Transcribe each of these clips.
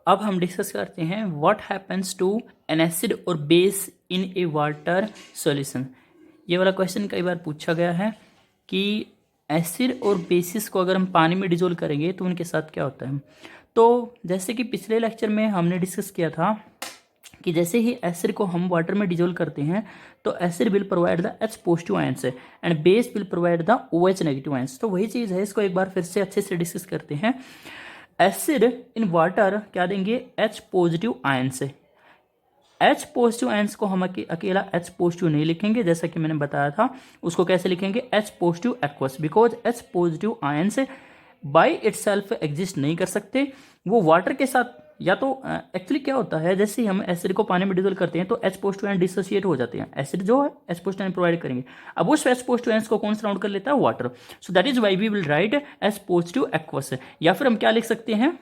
अब हम डिस्कस करते हैं what happens to an acid और base in a water solution. ये वाला क्वेश्चन कई बार पूछा गया है कि एसिड और बेसिस को अगर हम पानी में डिजोल्व करेंगे तो उनके साथ क्या होता है। तो जैसे कि पिछले लेक्चर में हमने डिस्कस किया था कि जैसे ही एसिड को हम वाटर में डिजोल्व करते हैं तो acid will provide the H positive ions and base will provide the OH negative ions. तो वही चीज़ है, इसको एक बार फिर से अच्छे से डिस्कस करते हैं। एसिड इन वाटर क्या देंगे, H positive ions. H positive ions को हम अकेला H पॉजिटिव नहीं लिखेंगे, जैसा कि मैंने बताया था। उसको कैसे लिखेंगे, H positive aqueous, because H positive ions by itself exist नहीं कर सकते, वो वाटर के साथ या तो एक्चुअली क्या होता है, जैसे ही हम एसिड को पानी में डिजोल्व करते हैं तो H पॉजिटिव आयन डिसोसिएट हो जाते हैं। एसिड जो है H पॉजिटिव आयन प्रोवाइड करेंगे, अब उस H पॉजिटिव आयंस को कौन सराउंड कर लेता है, water. So that is why we will write H positive aqueous. या फिर हम क्या लिख सकते हैं,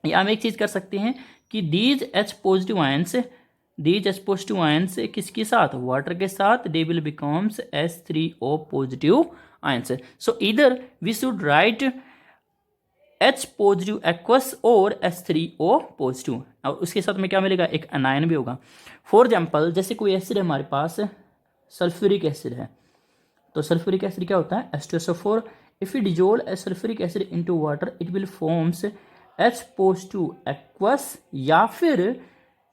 या हम एक चीज कर सकते हैं कि दीज H पॉजिटिव आयंस किसके साथ, वाटर के साथ, they will becomes H3O positive ions. So इधर we should write H positive aqueous और H3O पॉजिटिव, और उसके साथ में क्या मिलेगा, एक अनायन भी होगा। फॉर एग्जाम्पल जैसे कोई एसिड है हमारे पास, सल्फ्यूरिक एसिड है, तो सल्फ्यूरिक एसिड क्या होता है, H2SO4। If you dissolve sulphuric acid into water it will forms H positive aqueous या फिर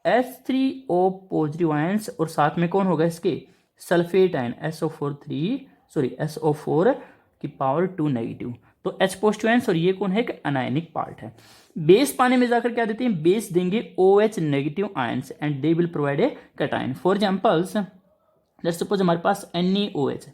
H3O पॉजिटिव आयंस, और साथ में कौन होगा इसके, सल्फेट आयन SO4 की पावर 2 नेगेटिव। तो H पॉजिटिव आयंस और ये कौन है, एक अनायनिक पार्ट है। बेस पानी में जाकर क्या देते हैं, बेस देंगे OH negative ions and they will provide a cation. For examples let's suppose हमारे पास NaOH है,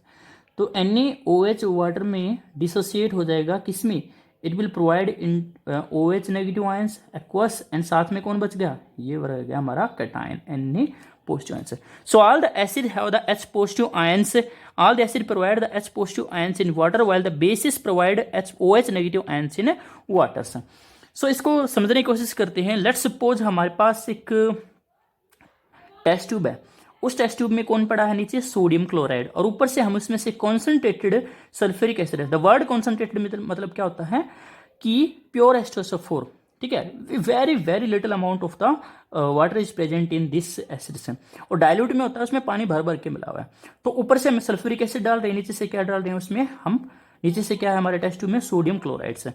तो NaOH वाटर में डिसोसिएट हो जाएगा, किसमें, it will provide in OH negative ions aqueous, and साथ में कौन बच गया, ये रह गया हमारा cation Na positive ions. So all the acid have the H positive ions. All the acid provide the H positive ions in water, while the bases provide OH negative ions in water. So इसको समझने की कोशिश करते हैं। Let's suppose हमारे पास एक test tube है, उस टेस्ट ट्यूब में कौन पड़ा है, नीचे सोडियम क्लोराइड, और ऊपर से हम उसमें से कॉन्सेंट्रेटेड सल्फ्यूरिक एसिड है। द वर्ड कॉन्सेंट्रेटेड मतलब क्या होता है कि प्योर H2SO4, ठीक है, very very little amount of the water is present in this acid, और डाइल्यूट में होता है, उसमें पानी भर भर के मिला हुआ है। तो ऊपर से हम सल्फ्यूरिक एसिड डाल रहे हैं, नीचे से क्या डाल रहे हैं, उसमें हम नीचे से क्या है हमारे टेस्ट ट्यूब में, सोडियम क्लोराइड से।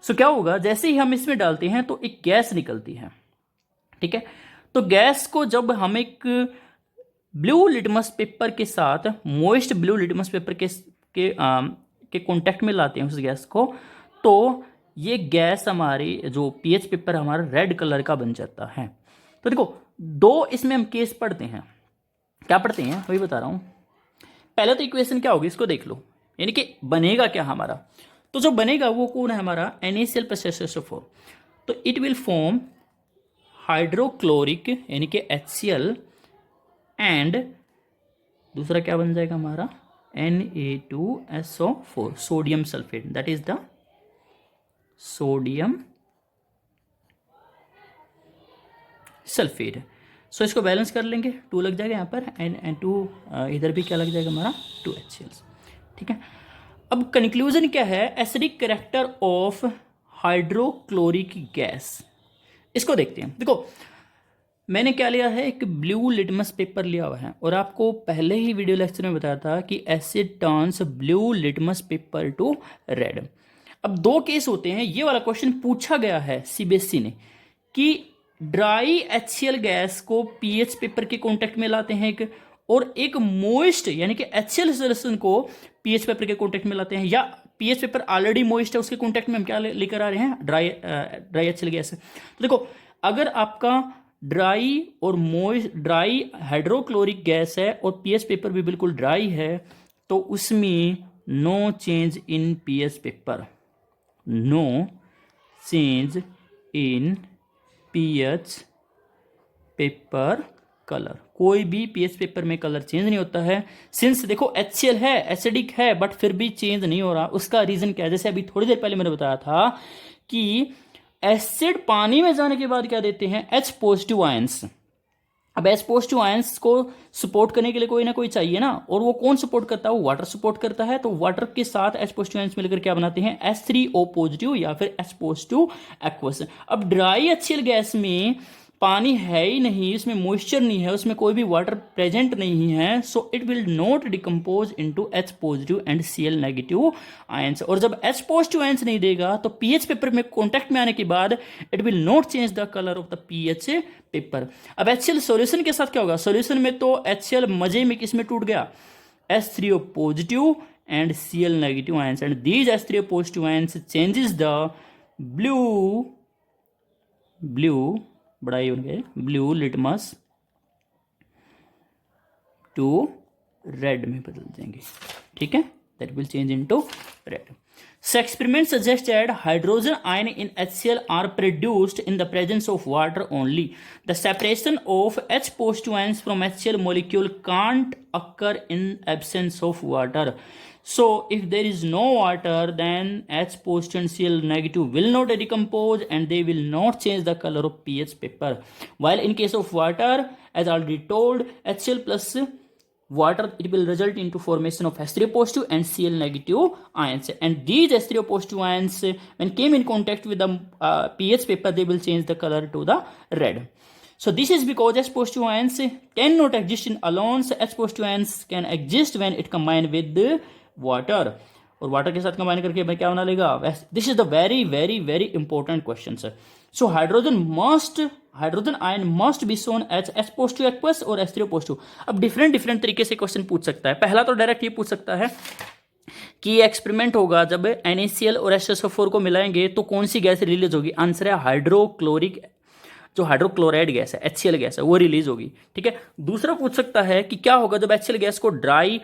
सो क्या होगा, जैसे ही हम इसमें डालते हैं तो एक गैस निकलती है, ठीक है। तो गैस को जब हम एक ब्लू लिटमस पेपर के साथ, मोइस्ट ब्लू लिटमस पेपर के कॉन्टेक्ट में लाते हैं उस गैस को, तो ये गैस हमारी जो पीएच पेपर हमारा रेड कलर का बन जाता है। तो देखो दो इसमें हम केस पढ़ते हैं, क्या पढ़ते हैं वही बता रहा हूं। पहले तो इक्वेशन क्या होगी, इसको देख लो, यानी कि बनेगा क्या हमारा, तो जो बनेगा वो कौन है हमारा, NaCl + H2SO4। तो इट विल फॉर्म हाइड्रोक्लोरिक यानी कि HCl, एंड दूसरा क्या बन जाएगा हमारा, Na2SO4 sodium sulphate, that is the sodium sulphate. So इसको बैलेंस कर लेंगे, 2 लग जाएगा यहाँ पर, एंड 2 इधर भी क्या लग जाएगा हमारा, 2HCl, ठीक है। अब कंक्लूजन क्या है, acidic character of hydrochloric gas, इसको देखते हैं। देखो मैंने क्या लिया है, एक ब्लू लिटमस पेपर लिया हुआ है, और आपको पहले ही वीडियो लेक्चर में बताया था कि asset turns blue litmus paper two red. अब 2 केस होते हैं, ये वाला क्वेश्चन पूछा गया है CBSE ने कि ड्राई HCl गैस को पीएच पेपर के कांटेक्ट में लाते हैं एक, और एक मोइस्ट यानी कि HCl सॉल्यूशन को पीएच पेपर के कांटेक्ट में लाते हैं, या पीएच पेपर ऑलरेडी मोइस्ट है उसके कांटेक्ट में हम क्या लेकर आ रहे हैं, ड्राई HCl गैस। तो देखो अगर आपका ड्राई और मोइस्ट, ड्राई हाइड्रोक्लोरिक गैस है और पीएच पेपर भी बिल्कुल ड्राई है, तो उसमें no change in pH paper, no change in pH paper colour, कोई भी पीएच पेपर में कलर चेंज नहीं होता है। सिंस देखो HCl है, एसिडिक है, बट फिर भी चेंज नहीं हो रहा। उसका रीजन क्या है, जैसे अभी थोड़ी देर पहले मैंने बताया था कि एसिड पानी में जाने के बाद क्या देते हैं, H पॉजिटिव आयंस, अब एच पॉजिटिव आयंस को सपोर्ट करने के लिए कोई ना कोई चाहिए ना, और वो कौन सपोर्ट करता है? वो वाटर सपोर्ट करता है। तो वाटर के साथ एच पॉजिटिव आयंस मिलकर क्या बनाते हैं? H3O पॉजिटिव या फिर H पॉजिटिव एक्वस। अब ड्राई HCl गैस में पानी है ही नहीं, उसमें मॉइस्चर नहीं है, उसमें कोई भी वाटर प्रेजेंट नहीं है, so it will not decompose into H positive and Cl negative ions. और जब H पॉजिटिव आयंस नहीं देगा तो पीएच पेपर में कॉन्टेक्ट में आने के बाद it will not change the colour of the pH paper. अब HCl सॉल्यूशन के साथ क्या होगा? सॉल्यूशन में तो HCl मजे में किस में टूट गया? H3O positive and Cl negative ions, and these H3O positive ions changes the blue बड़ा ही उनके ब्लू लिटमस टू रेड में बदल देंगे, ठीक है, that will change into red. So experiments suggest that hydrogen ion in HCl are produced in the presence of water only. The separation of H positive ions from HCl molecule can't occur in absence of water. So if there is no water, then H positive and Cl negative will not decompose and they will not change the color of pH paper. While in case of water, as already told, HCl plus water, it will result into formation of H3O positive and Cl negative ions, and these H3O positive ions when came in contact with the pH paper, they will change the color to the red. So this is because H positive ions cannot exist in alone. So H positive ions can exist when it combined with the water, और water के साथ combine करके भाई क्या बना लेगा? This is the very very very important question sir. So hydrogen ion must be shown H H positive aqueous और H3O positive. अब डिफरेंट तरीके से क्वेश्चन पूछ सकता है. पहला तो डायरेक्ट ये पूछ सकता है कि ये एक्सपेरिमेंट होगा जब NaCl और H2SO4 को मिलाएंगे तो कौन सी गैस रिलीज होगी? आंसर है हाइड्रोक्लोरिक, जो हाइड्रोक्लोराइड गैस है, HCl गैस है, वो रिलीज होगी, ठीक है. दूसरा पूछ सकता है कि क्या होगा जब HCl गैस को ड्राई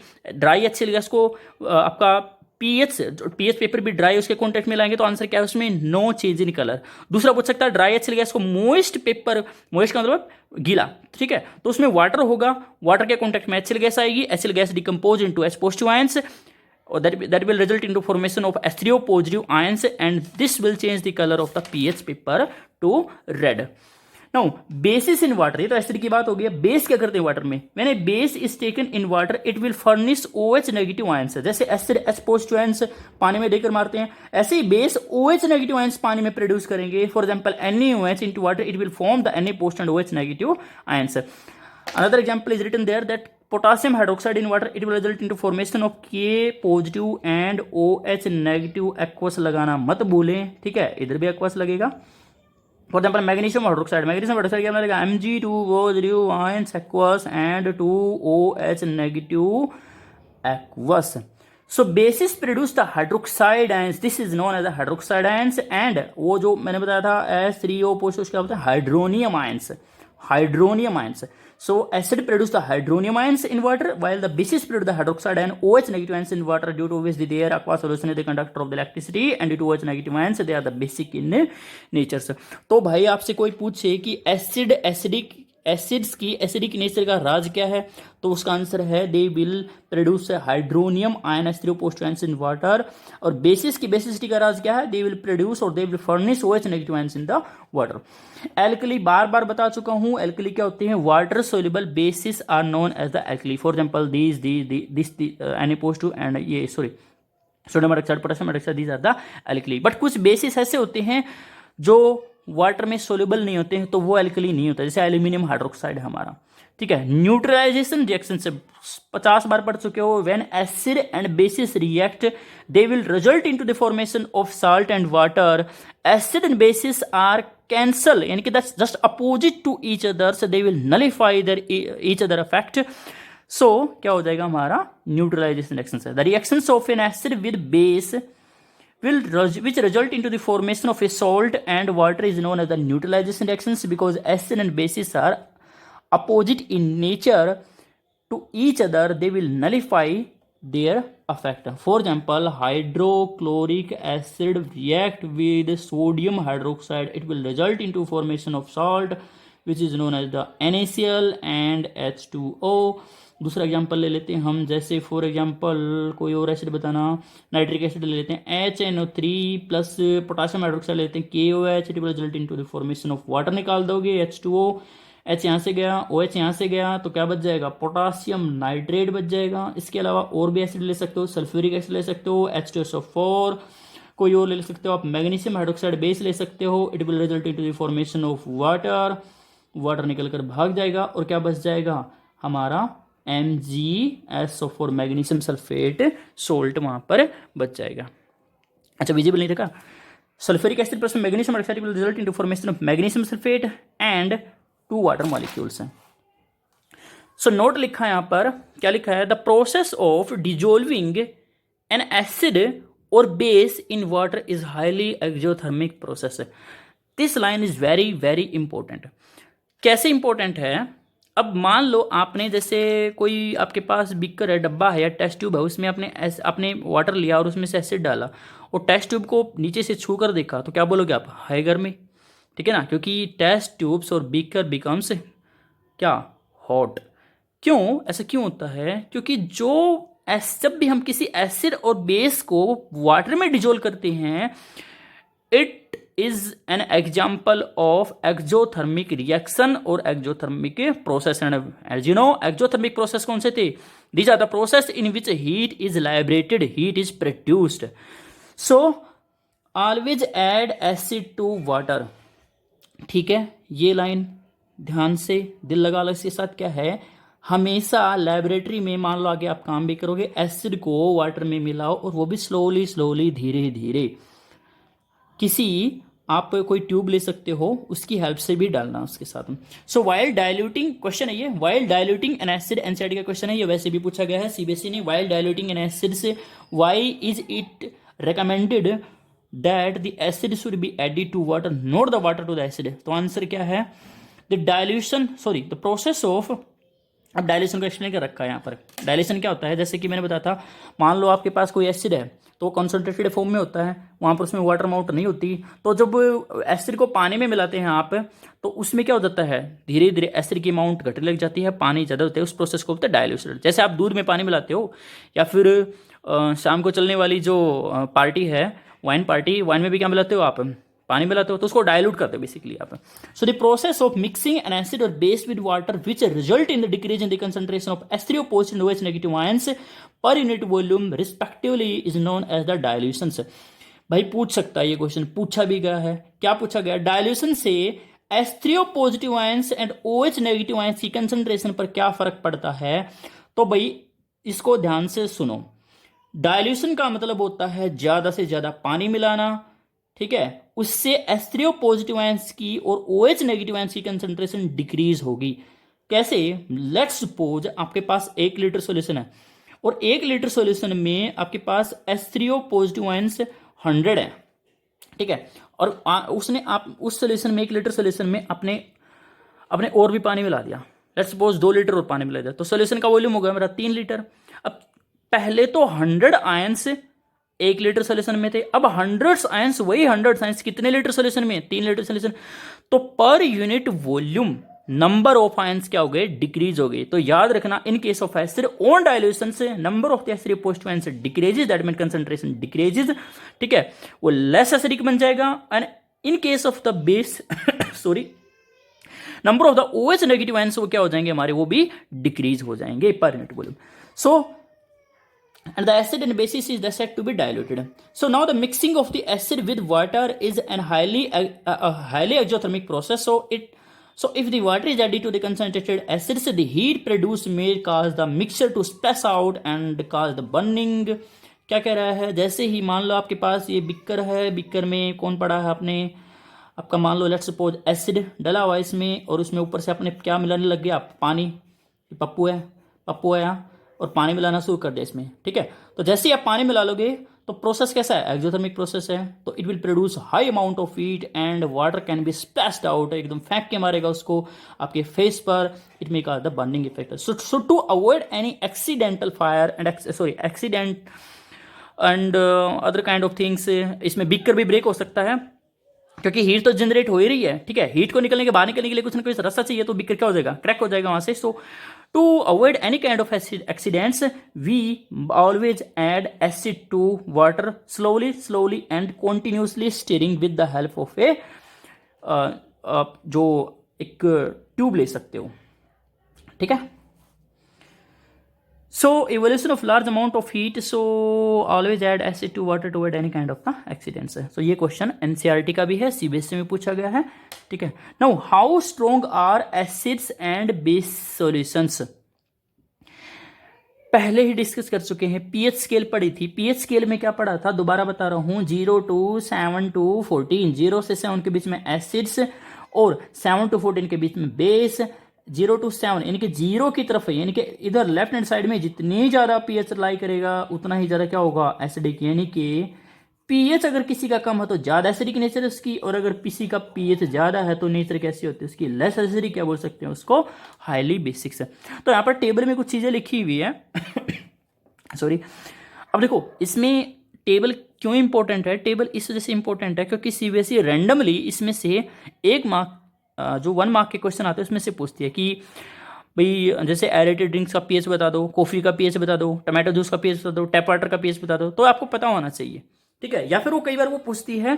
HCl गैस को आपका पीएच पेपर भी ड्राई उसके कॉन्टेक्ट में लाएंगे तो आंसर क्या है उसमें? No change in colour. दूसरा पूछ सकता है ड्राई HCl गैस को मोइस्ट पेपर, मोइस्ट का मतलब गीला, ठीक है, तो उसमें वाटर होगा, वाटर के कॉन्टेक्ट में HCl गैस आएगी, HCl gas decompose into H positive ions, or that will result into formation of H3O positive ions and this will change the color of the pH paper to red. Now bases in water, ये तो acid की बात हो गई है. Base क्या करते हैं वाटर में? When a base is taken in water it will furnish OH negative ions. जैसे एसिड H positive ions पानी में देकर मारते हैं, ऐसे ही बेस OH negative ions पानी में प्रोड्यूस करेंगे. For example NaOH into water it will form the Na positive and OH negative ions. Another example is written there that potassium hydroxide in water it will result into formation of K positive and OH negative aqueous. लगाना मत भूलें, ठीक है, इधर भी aqueous लगेगा. For example magnesium hydroxide क्या मिलेगा? Mg2 positive ions aqueous and 2OH negative aqueous. So bases produce the hydroxide ions, this is known as hydroxide ions. And वो जो मैंने बताया था H3O पॉजिटिव क्या होता है? Hydronium ions. So acid produce the hydronium ions in water while the bases produce the hydroxide ion OH negative ions in water, due to which the air aqueous solution is the conductor of the electricity and due to OH negative ions they are the basic in nature. तो भाई आपसे कोई पूछे कि acids की acidic nature का राज क्या है, तो उसका आंसर है they will produce hydronium ion H3O positive ions in water. और बेसिस की बेसिसिटी का राज क्या है? दे विल प्रोड्यूस और they will furnish OH negative ions in the water. Alkali बार बार बता चुका हूं, एल्कली क्या होते हैं? Water soluble bases are known as the alkali. For example this Na positive and ये sodium hydroxide, potassium hydroxide, these are the alkali. But कुछ बेसिस ऐसे होते हैं जो वाटर में सोल्यूबल नहीं होते हैं, तो वो एल्कली नहीं होता, जैसे एल्यूमिनियम हाइड्रोक्साइड है हमारा, ठीक है. न्यूट्रलाइजेशन रिएक्शन से 50 बार पढ़ चुके हो. When acid and bases react they will result into the formation of salt and water. Acid and bases are cancel, यानी कि that's just opposite to each other, so they will nullify their each other effect. So क्या हो जाएगा हमारा? Neutralization reaction से the reactions of an acid with base which result into the formation of a salt and water is known as the neutralization reactions, because acid and bases are opposite in nature to each other, they will nullify their effect. For example, hydrochloric acid react with sodium hydroxide, it will result into formation of salt which is known as the NaCl and H2O. दूसरा example ले लेते हैं हम, जैसे for example कोई और acid बताना, nitric acid ले लेते हैं HNO3 प्लस पोटाशियम हाइड्रोक्साइड लेते हैं KOH, it will result into the formation of water. निकाल दोगे H2O H यहाँ से गया, OH यहाँ से गया, तो क्या बच जाएगा, पोटासियम नाइट्रेट बच जाएगा। इसके अलावा और भी एसिड ले सकते हो, सल्फ्यूरिक एसिड ले सकते हो, H2SO4, कोई और ले सकते हो आप, मैग्नीशियम हाइड्रोक्साइड बेस ले सकते हो। It will result in to the formation of water, water निकल कर भाग जाएगा और क्या बच जाएगा हमारा MgSO4 मैग्नीशियम सल्फेट सोल्ट वहां पर बच जाएगा। अच्छा विजिबल नहीं रखा, sulphuric acid plus magnesium hydroxide will result in to formation of magnesium sulphate and 2 water molecules हैं। सो नोट लिखा है यहां पर, क्या लिखा है, the process of dissolving an acid और base in water is highly exothermic process. This line is very very important. कैसे इंपॉर्टेंट है, अब मान लो आपने जैसे कोई आपके पास बीकर है, डब्बा है या टेस्ट ट्यूब है, उसमें आपने वाटर लिया और उसमें से एसिड डाला और टेस्ट ट्यूब को नीचे से छू कर देखा, तो क्या बोलोगे आप, हाई गर्मी, ठीक है ना, क्योंकि टेस्ट ट्यूब्स और बीकर बिकम्स क्या, हॉट। क्यों, ऐसा क्यों होता है, क्योंकि जब भी हम किसी एसिड और बेस को वाटर में डिजोल्व करते हैं, it is an example of exothermic reaction और exothermic process. And as you know exothermic process कौन से थे, these are the process in which heat is liberated, heat is produced. So always add acid to water, ठीक है, ये line ध्यान से दिल लगा लो। इसके साथ क्या है, हमेशा लेबोरेटरी में मान लो आगे आप काम भी करोगे, एसिड को वाटर में मिलाओ और वो भी स्लोली स्लोली धीरे धीरे, किसी आप कोई ट्यूब ले सकते हो उसकी हेल्प से भी डालना उसके साथ। सो वाइल डाइल्यूटिंग, क्वेश्चन है ये, while diluting an acid, NCERT का क्वेश्चन है ये, वैसे भी पूछा गया है सीबीएसई ने। वाइल डाइल्यूटिंग एन एसिड से why is it recommended that the acid should be added to water, not the water to the acid. तो आंसर क्या है, the dilution the process of, अब डायल्यूशन को एक्सप्लेन कर रखा है यहाँ पर। डायल्यूशन क्या होता है, जैसे कि मैंने बताया था, मान लो आपके पास कोई एसिड है तो कॉन्सेंट्रेटेड फॉर्म में होता है, वहाँ पर उसमें वाटर अमाउंट नहीं होती, तो जब एसिड को पानी में मिलाते हैं आप, तो उसमें क्या हो जाता है, धीरे धीरे एसिड की अमाउंट घटने लग जाती है, पानी ज़्यादा होता है, उस प्रोसेस को बोलते हैं डायल्यूशन। जैसे आप दूध में पानी मिलाते हो, या फिर शाम को चलने वाली जो पार्टी है, वाइन पार्टी, वाइन में भी क्या मिलाते हो आप, पानी मिलाते हो, तो उसको डाइल्यूट करते हो बेसिकली आप। So the process of mixing an acid और base with water which result in the decrease in the concentration of H3O positive and OH negative ions per unit volume respectively is known as the dilution. भाई पूछ सकता है ये question, पूछा भी गया है, क्या पूछा गया, डाइल्यूशन से H3O positive ions and OH negative ions की कंसंट्रेशन पर क्या फर्क पड़ता है। तो भाई इसको ध्यान से सुनो, डाइल्यूशन का मतलब होता है ज्यादा से ज्यादा पानी मिलाना, ठीक है, उससे H3O पॉजिटिव आयंस की और OH नेगेटिव आयंस की कंसंट्रेशन डिक्रीज होगी। कैसे, लेट्स सपोज आपके पास 1 लीटर सॉल्यूशन है और 1 लीटर सॉल्यूशन में आपके पास H3O पॉजिटिव आयंस 100 है, ठीक है, और उसने आप उस सॉल्यूशन में 1 लीटर सॉल्यूशन में अपने और भी पानी मिला दिया, लेट्स सपोज 2 लीटर और पानी मिला दिया, तो सॉल्यूशन का वॉल्यूम हो गया मेरा 3 लीटर। अब पहले तो 100 आयंस 1 लीटर सोल्यूशन में थे, अब 100 आयंस, वही 100 आयंस कितने लीटर सोल्यूशन में, 3 लीटर सोल्यूशन, तो per unit volume number of ions क्या हो गए, डिक्रीज हो गए। तो याद रखना, in case of acid on dilution से number of the acid positive ions decreases, that mean concentration decreases, ठीक है, वो लेस एसिडिक बन जाएगा। And in case of the base sorry, number of the OH negative ions वो क्या हो जाएंगे हमारे, वो भी डिक्रीज हो जाएंगे पर unit volume. So and the acid and basis is said to be diluted. So now the mixing of the acid with water is an highly exothermic process. So if the water is added to the concentrated acids, the heat produced may cause the mixture to space out and cause the burning. क्या कह रहा है, जैसे ही मान लो आपके पास ये बिक्कर है, बिक्कर में कौन पड़ा है आपने, आपका मान लो लेट्स सपोज एसिड डला हुआ इसमें, और उसमें ऊपर से आपने क्या मिलाने लग गया, पानी, पप्पू है यहाँ, और पानी मिलाना शुरू कर दिया इसमें, ठीक है। तो जैसे ही आप पानी मिला लोगे तो प्रोसेस कैसा है, एक्सोथर्मिक प्रोसेस है, तो it will produce high amount of heat and water can be splashed out, एकदम फेंक के मारेगा उसको आपके फेस पर, it may cause the burning effect. So to avoid any accidental fire and accident and other kind of things, इसमें beaker भी break हो सकता है, क्योंकि हीट तो जनरेट हो ही रही है, ठीक है, हीट को निकलने के बाहर निकलने के लिए कुछ ना कुछ रास्ता चाहिए, तो बीकर क्या हो जाएगा, क्रैक हो जाएगा वहां से। सो to avoid any kind of accidents, we always add acid to water slowly and continuously stirring with the help of a जो एक ट्यूब ले सकते हो, ठीक है। So evolution of large amount of heat, so always add acid to water to avoid any kind of the accidents है। so ये question NCERT का भी है, सीबीएसई में पूछा गया है, ठीक है। Now how strong are acids and base solutions, पहले ही डिस्कस कर चुके हैं। पीएच स्केल पढ़ी थी, पीएच स्केल में क्या पढ़ा था, दोबारा बता रहा हूं, 0 to 7 to 14, 0 से 7 के बीच में एसिड्स और 7 to 14 के बीच में बेस। 0 to 7 यानी कि 0 की तरफ है, यानी कि इधर लेफ्ट हैंड साइड में जितनी ज्यादा पीएच लाई करेगा उतना ही ज्यादा क्या होगा, एसिडिक। यानी कि पीएच अगर किसी का कम है तो ज्यादा एसिडिक नेचर है उसकी, और अगर किसी का पीएच ज्यादा है तो नेचर कैसी होती है उसकी, लेस एसिडिक, क्या बोल सकते हैं उसको, हाईली बेसिक्स है। तो यहाँ पर टेबल में कुछ चीजें लिखी हुई है सॉरी। अब देखो इसमें टेबल क्यों इंपॉर्टेंट है, टेबल इस वजह से इंपॉर्टेंट है क्योंकि सीबीएसई रैंडमली इसमें से एक मार्क, जो 1 मार्क के क्वेश्चन आते हैं उसमें से पूछती है कि भाई जैसे एरेटेड ड्रिंक्स का पीएच बता दो, कॉफी का पीएच बता दो, टमाटो जूस का पीएच बता दो, टैप वाटर का पीएच बता दो, तो आपको पता होना चाहिए, ठीक है। या फिर वो कई बार वो पूछती है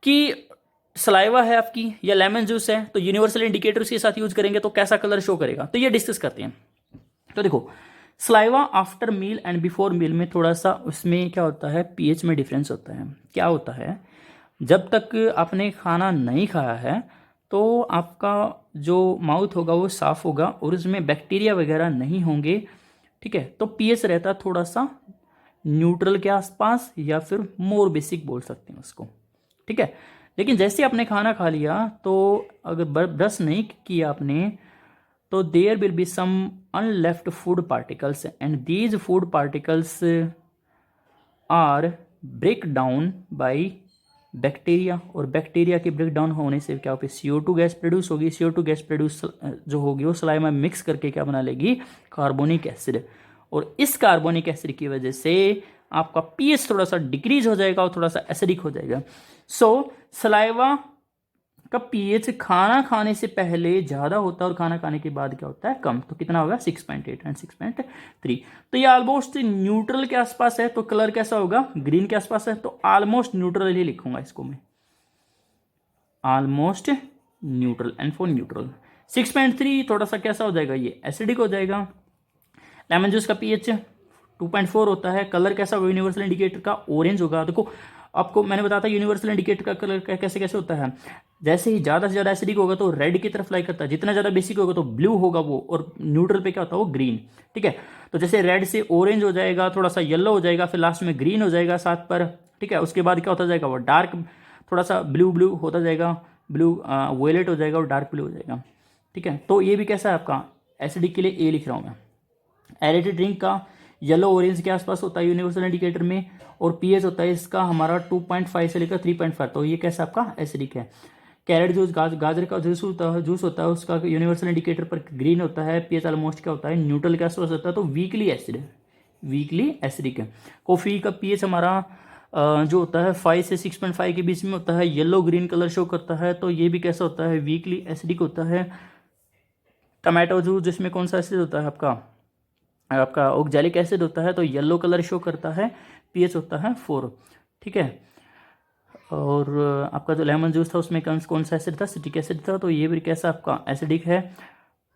कि सलाइवा है आपकी या लेमन जूस है, तो यूनिवर्सल इंडिकेटर उसके साथ यूज करेंगे तो कैसा कलर शो करेगा, तो ये डिस्कस करते हैं। तो देखो saliva after meal and before meal में थोड़ा सा उसमें क्या होता है, पीएच में डिफरेंस होता है। क्या होता है, जब तक आपने खाना नहीं खाया है तो आपका जो माउथ होगा वो साफ होगा और उसमें बैक्टीरिया वगैरह नहीं होंगे, ठीक है। तो पीएच रहता है थोड़ा सा न्यूट्रल के आसपास या फिर मोर बेसिक बोल सकते हैं उसको, ठीक है। लेकिन जैसे आपने खाना खा लिया तो अगर ब्रश नहीं किया आपने तो there will be some unleft food particles and these food particles are break down by bacteria, और बैक्टीरिया के ब्रेक डाउन होने से क्या होगा, CO2 गैस प्रोड्यूस होगी। CO2 गैस प्रोड्यूस जो होगी वो सलाइवा में मिक्स करके क्या बना लेगी, कार्बोनिक एसिड, और इस कार्बोनिक एसिड की वजह से आपका पीएच थोड़ा सा डिक्रीज हो जाएगा और थोड़ा सा एसिडिक हो जाएगा। सो सलाइवा का पीएच खाना खाने से पहले ज्यादा होता है और खाना खाने के बाद क्या होता है, कम। तो कितना होगा, 6.8 एंड 6.3। तो ये ऑलमोस्ट न्यूट्रल के आसपास है, तो कलर कैसा होगा, ग्रीन के आसपास है, तो ऑलमोस्ट न्यूट्रल ही लिखूंगा इसको मैं, almost neutral, and for neutral. 6.3 थोड़ा सा कैसा हो जाएगा, ये एसिडिक हो जाएगा। लेमन जूस का पीएच 2.4 होता है, कलर कैसा होगा यूनिवर्सल इंडिकेटर का, ऑरेंज होगा। देखो आपको मैंने बताया था यूनिवर्सल इंडिकेटर का कलर कैसे कैसे होता है, जैसे ही ज्यादा से ज्यादा एसिडिक होगा तो रेड की तरफ लाई करता है, जितना ज्यादा बेसिक होगा तो ब्लू होगा वो, और न्यूट्रल पे क्या होता है वो ग्रीन, ठीक है। तो जैसे रेड से ऑरेंज हो जाएगा, थोड़ा सा येलो हो जाएगा, फिर लास्ट में ग्रीन हो जाएगा साथ पर, ठीक है। उसके बाद क्या होता जाएगा, वो डार्क थोड़ा सा ब्लू ब्लू होता जाएगा, ब्लू वोयलेट हो जाएगा और डार्क ब्लू हो जाएगा, ठीक है। तो ये भी कैसा है आपका, एसिडिक के लिए ए लिख रहा हूँ मैं। एरेटेड ड्रिंक का येलो ऑरेंज के आसपास होता है यूनिवर्सल इंडिकेटर में, और पीएच होता है इसका हमारा 2.5 से लेकर 3.5, तो ये कैसा आपका एसिडिक है। कैरेट जूस, गाजर का जूस होता है उसका यूनिवर्सल इंडिकेटर पर ग्रीन होता है, पीएच ऑलमोस्ट क्या होता है, न्यूट्रल के आसपास होता है, तो वीकली एसिड, वीकली एसिडिक है। कॉफी का पीएच हमारा जो होता है 5 से 6.5 के बीच में होता है, येलो ग्रीन कलर शो करता है, तो ये भी कैसा होता है, वीकली एसिडिक होता है। टमाटो जूस जिसमें कौन सा एसिड होता है आपका ऑक्जेलिक एसिड होता है, तो येलो कलर शो करता है, पीएच होता है 4, ठीक है। और आपका जो लेमन जूस था उसमें कौन सा एसिड था, सिट्रिक एसिड था, तो ये भी कैसा आपका एसिडिक है।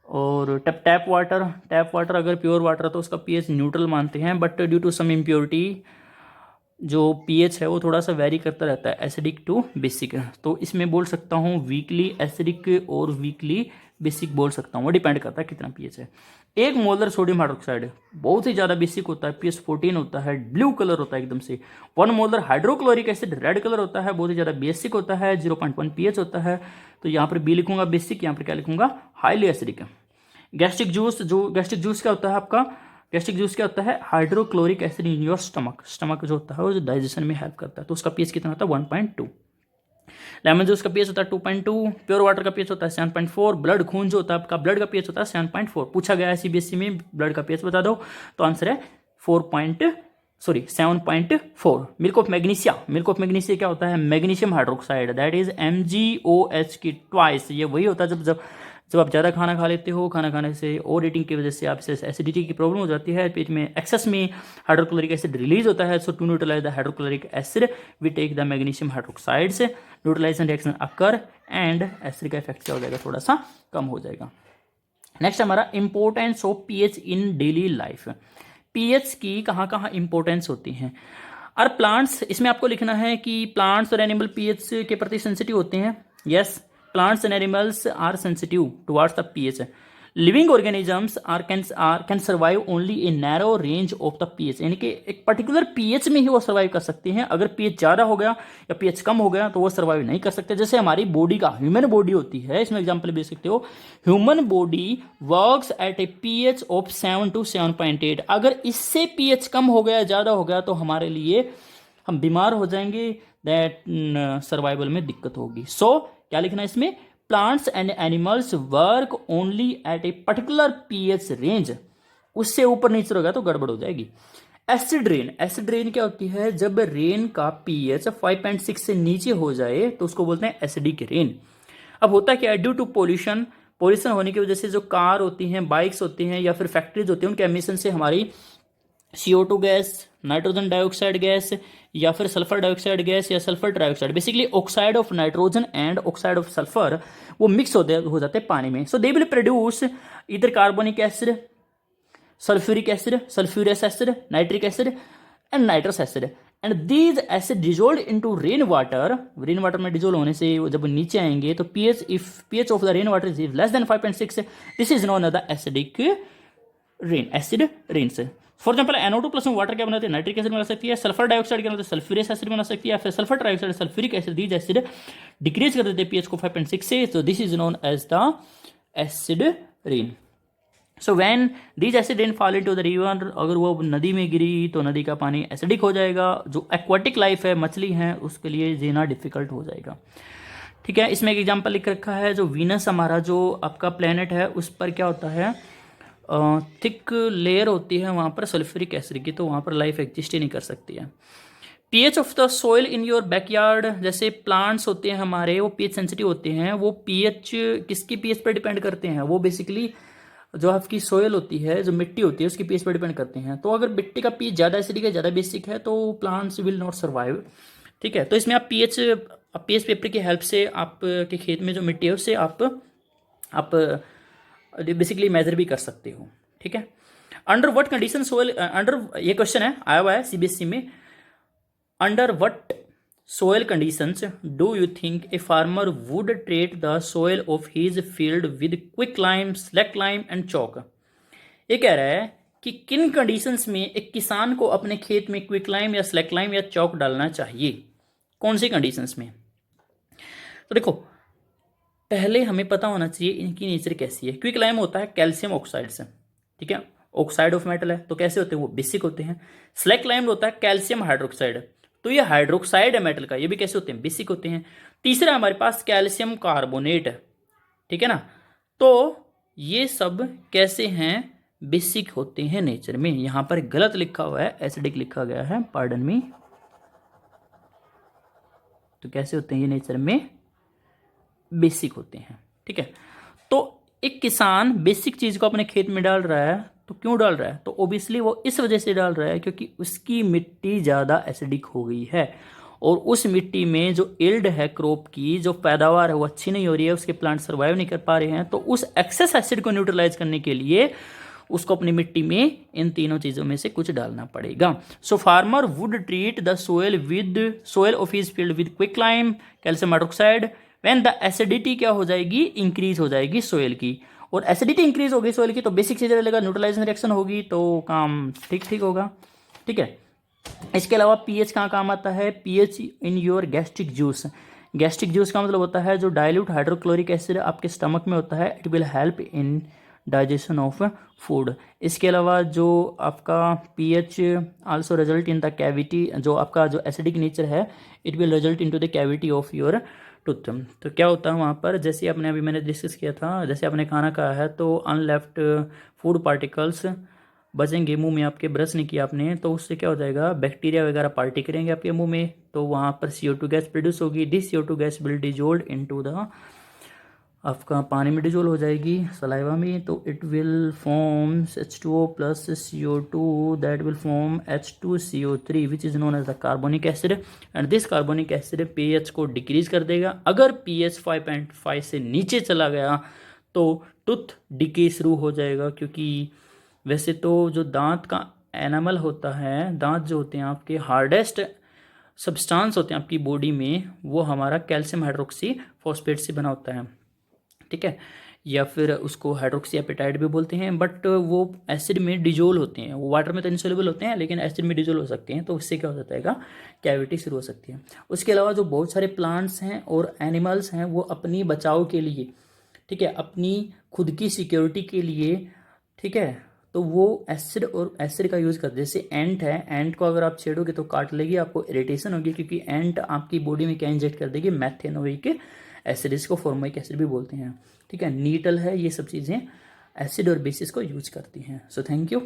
और टैप वाटर अगर प्योर वाटर है तो उसका पीएच न्यूट्रल मानते हैं, but due to some impurity जो पीएच है वो थोड़ा सा वेरी करता रहता है, एसिडिक टू बेसिक। तो इसमें बोल सकता हूँ वीकली एसिडिक और वीकली बेसिक बोल सकता हूँ, वो डिपेंड करता है कितना पीएच है। 1 मोलर सोडियम हाइड्रोक्साइड बहुत ही ज़्यादा बेसिक होता है, पीएच 14 होता है, ब्लू कलर होता है एकदम से। 1 molar hydrochloric acid red colour होता है, बहुत ही ज़्यादा बेसिक होता है, 0.1 पीएच होता है। तो यहाँ पर बी लिखूंगा बेसिक, यहाँ पर क्या लिखूंगा, हाईली एसिडिक। गैस्ट्रिक जूस क्या होता है आपका, गैस्ट्रिक जूस क्या होता है, hydrochloric acid in your stomach जो होता है वो डाइजेशन में हेल्प करता है, तो उसका पीएच कितना होता है, 1.2। लेमन जूस का पीएच होता है 2.2, प्योर वाटर का पीएच होता है 7.4, ब्लड खून जो होता है आपका ब्लड का पीएच होता है 7.4। पूछा गया है सीबीएसई में ब्लड का पीएच बता दो, तो आंसर है 7.4। मिल्क ऑफ मैग्नीशिया क्या होता है, magnesium hydroxide, that is MgOH की ट्वाइस। ये वही होता है जब आप ज़्यादा खाना खा लेते हो, खाना खाने से ओवर ईटिंग की वजह से आपसे एसिडिटी की प्रॉब्लम हो जाती है, पेट में एक्सेस में हाइड्रोक्लोरिक एसिड रिलीज होता है। So to neutralize the hydrochloric acid we take the magnesium hydroxides, neutralization reaction occur and acid का इफेक्ट क्या हो जाएगा, थोड़ा सा कम हो जाएगा। नेक्स्ट हमारा importance of pH in daily life. PH की कहाँ कहाँ इंपॉर्टेंस होती है। और प्लांट्स, इसमें आपको लिखना है कि प्लांट्स और एनिमल पीएच के प्रति सेंसिटिव होते हैं। Yes, plants and animals are sensitive towards the pH. Living organisms can survive only a narrow range of the pH, यानी कि एक पर्टिकुलर पीएच में ही वो सर्वाइव कर सकते हैं। अगर पीएच ज़्यादा हो गया या पीएच कम हो गया तो वो सर्वाइव नहीं कर सकते। जैसे हमारी बॉडी का ह्यूमन बॉडी होती है, इसमें एग्जांपल दे सकते हो, human body works at A pH of 7 to 7.8। अगर इससे पीएच कम हो गया, ज़्यादा हो गया, तो हमारे लिए हम बीमार हो जाएंगे, दैट सर्वाइवल में दिक्कत होगी। सो क्या लिखना है इसमें, plants and animals work only at a particular pH range, उससे ऊपर नीचे होगा तो गड़बड़ हो जाएगी। एसिड रेन, एसिड रेन क्या होती है, जब रेन का पीएच 5.6 से नीचे हो जाए तो उसको बोलते हैं एसिडिक रेन। अब होता क्या है, ड्यू टू पोल्यूशन, पोल्यूशन होने की वजह से जो कार होती हैं, बाइक्स होती हैं या फिर फैक्ट्रीज होती हैं, उनके एमिशन से हमारी CO2 gas, nitrogen dioxide gas या फिर सल्फर डाइऑक्साइड गैस या sulphur trioxide, basically oxide of nitrogen and oxide of sulphur, वो मिक्स हो जाते हैं पानी में। सो दे विल प्रोड्यूस इधर carbonic acid, sulphuric acid, sulphurous acid, nitric acid and nitrous acid, and these acid dissolve into rain water. Rain water में dissolve होने से जब नीचे आएंगे तो pH of the rain water is less than 5.6, this is known as the acidic rain, acid rains. For example NO2 plus में water क्या बनाते हैं, नाइट्रिक एसिड बना सकती है, सल्फर डाइऑक्साइड क्या बनाते हैं, सल्फ्यूरिक एसिड बना सकती है, फिर sulphur trioxide, sulphuric acid, these acid decrease कर देते हैं पीएच को 5.6 से, तो this is known as the acid rain. So when these acid rain fall into the river, अगर वो नदी में गिरी तो नदी का पानी एसिडिक हो जाएगा। जो एक्वाटिक लाइफ है, मछली है, उसके लिए जीना डिफिकल्ट हो जाएगा। ठीक है, इसमें एक एग्जाम्पल लिख रखा है, जो वीनस हमारा जो आपका प्लेनेट है, उस पर क्या होता है, थिक लेयर होती है वहाँ पर सल्फ्यूरिक एसिड की, तो वहाँ पर लाइफ एग्जिस्ट ही नहीं कर सकती है। PH of the soil in your backyard, जैसे प्लांट्स होते हैं हमारे, वो पीएच सेंसिटिव होते हैं। वो पीएच किसकी पीएच पर डिपेंड करते हैं, वो बेसिकली जो आपकी सोइल होती है, जो मिट्टी होती है, उसकी पीएच पर डिपेंड करते हैं। तो अगर मिट्टी का पीएच ज़्यादा एसिडिक है, ज़्यादा बेसिक है, तो प्लांट्स विल नॉट सर्वाइव। ठीक है, तो इसमें आप पीएच पेपर की हेल्प से आपके खेत में जो मिट्टी है उससे आप बेसिकली मेजर भी कर सकते हो। ठीक है, under what condition soil, under, ये क्वेश्चन है, आया हुआ है सीबीएसई में, under what soil conditions do you think a farmer would treat the soil of his field with quick lime, slack lime and chalk. ये कह रहा है कि किन कंडीशंस में एक किसान को अपने खेत में क्विक लाइम या स्लैक लाइम या चौक डालना चाहिए, कौन सी कंडीशंस में। तो देखो, पहले हमें पता होना चाहिए इनकी नेचर कैसी है। क्विक लाइम होता है कैल्शियम ऑक्साइड से, ठीक है, ऑक्साइड ऑफ मेटल है, तो कैसे होते हैं वो, बेसिक होते हैं। स्लैक लाइम होता है कैल्शियम हाइड्रोक्साइड, तो ये हाइड्रोक्साइड है मेटल का, ये भी कैसे होते हैं, बेसिक होते हैं। तीसरा हमारे पास कैल्शियम कार्बोनेट है, ठीक है ना, तो ये सब कैसे हैं, बेसिक होते हैं नेचर में। यहां पर गलत लिखा हुआ है, एसिडिक लिखा गया है, पार्डन मी। तो कैसे होते हैं ये नेचर में, बेसिक होते हैं। ठीक है, तो एक किसान बेसिक चीज को अपने खेत में डाल रहा है, तो क्यों डाल रहा है, तो ओबियसली वो इस वजह से डाल रहा है क्योंकि उसकी मिट्टी ज़्यादा एसिडिक हो गई है और उस मिट्टी में जो इल्ड है क्रॉप की, जो पैदावार है वो अच्छी नहीं हो रही है, उसके प्लांट सर्वाइव नहीं कर पा रहे हैं, तो उस एक्सेस एसिड को न्यूट्रलाइज करने के लिए उसको अपनी मिट्टी में इन तीनों चीज़ों में से कुछ डालना पड़ेगा। So farmer would treat the soil of his field with quick lime, calcium hydroxide, when the acidity क्या हो जाएगी, इंक्रीज हो जाएगी सोयल की, और एसिडिटी इंक्रीज होगी सोयल की तो बेसिक चीज़ें लगेगा, न्यूट्रलाइजेशन रिएक्शन होगी तो काम ठीक होगा। ठीक है, इसके अलावा पीएच कहाँ काम आता है, pH in your gastric juice. Gastric juice का मतलब होता है जो डाइल्यूट हाइड्रोक्लोरिक एसिड आपके स्टमक में होता है, it will help in digestion of food. इसके अलावा जो आपका pH also result in the cavity, जो आपका जो एसिडिक नेचर है, it will result in to the cavity of your tooth. तो क्या होता है वहाँ पर, जैसे आपने अभी मैंने डिस्कस किया था, जैसे आपने खाना खाया है तो अनलेफ्ट फूड पार्टिकल्स बचेंगे मुंह में, आपके ब्रश नहीं किया आपने, तो उससे क्या हो जाएगा, बैक्टीरिया वगैरह पार्टी करेंगे आपके मुंह में, तो वहाँ पर CO2 गैस प्रोड्यूस होगी। This CO2 gas will dissolve into the आपका पानी में डिजोल्व हो जाएगी सलाइवा में, तो it will form H2O plus CO2 that will form H2CO3 which is known as the carbonic acid, and this carbonic acid pH को decrease कर देगा। अगर pH 5.5 से नीचे चला गया तो टूथ डिके शुरू हो जाएगा, क्योंकि वैसे तो जो दांत का एनामल होता है, दांत जो होते हैं आपके हार्डेस्ट सब्सटेंस होते हैं आपकी बॉडी में, वो हमारा कैल्शियम हाइड्रोक्सी फॉस्फेट से बना होता है, ठीक है, या फिर उसको हाइड्रोक्सी एपेटाइट भी बोलते हैं, बट वो एसिड में डिजोल होते हैं, वो वाटर में तो इनसोल्युबल होते हैं लेकिन एसिड में डिजोल हो सकते हैं, तो उससे क्या हो जाता है, कैविटी शुरू हो सकती है। उसके अलावा जो बहुत सारे प्लांट्स हैं और एनिमल्स हैं वो अपनी बचाव के लिए, ठीक है, अपनी खुद की सिक्योरिटी के लिए, ठीक है, तो वो एसिड और एसिड का यूज़ करते हैं। जैसे एंट है, एंट को अगर आप छेड़ोगे तो काट लेगी, आपको इरिटेशन होगी, क्योंकि एंट आपकी बॉडी में क्या इंजेक्ट कर देगी, मैथेनोइक एसिड, इसको फॉर्मिक एसिड भी बोलते हैं, ठीक है। नीटल है, ये सब चीज़ें एसिड और बेसिस को यूज करती हैं। So thank you.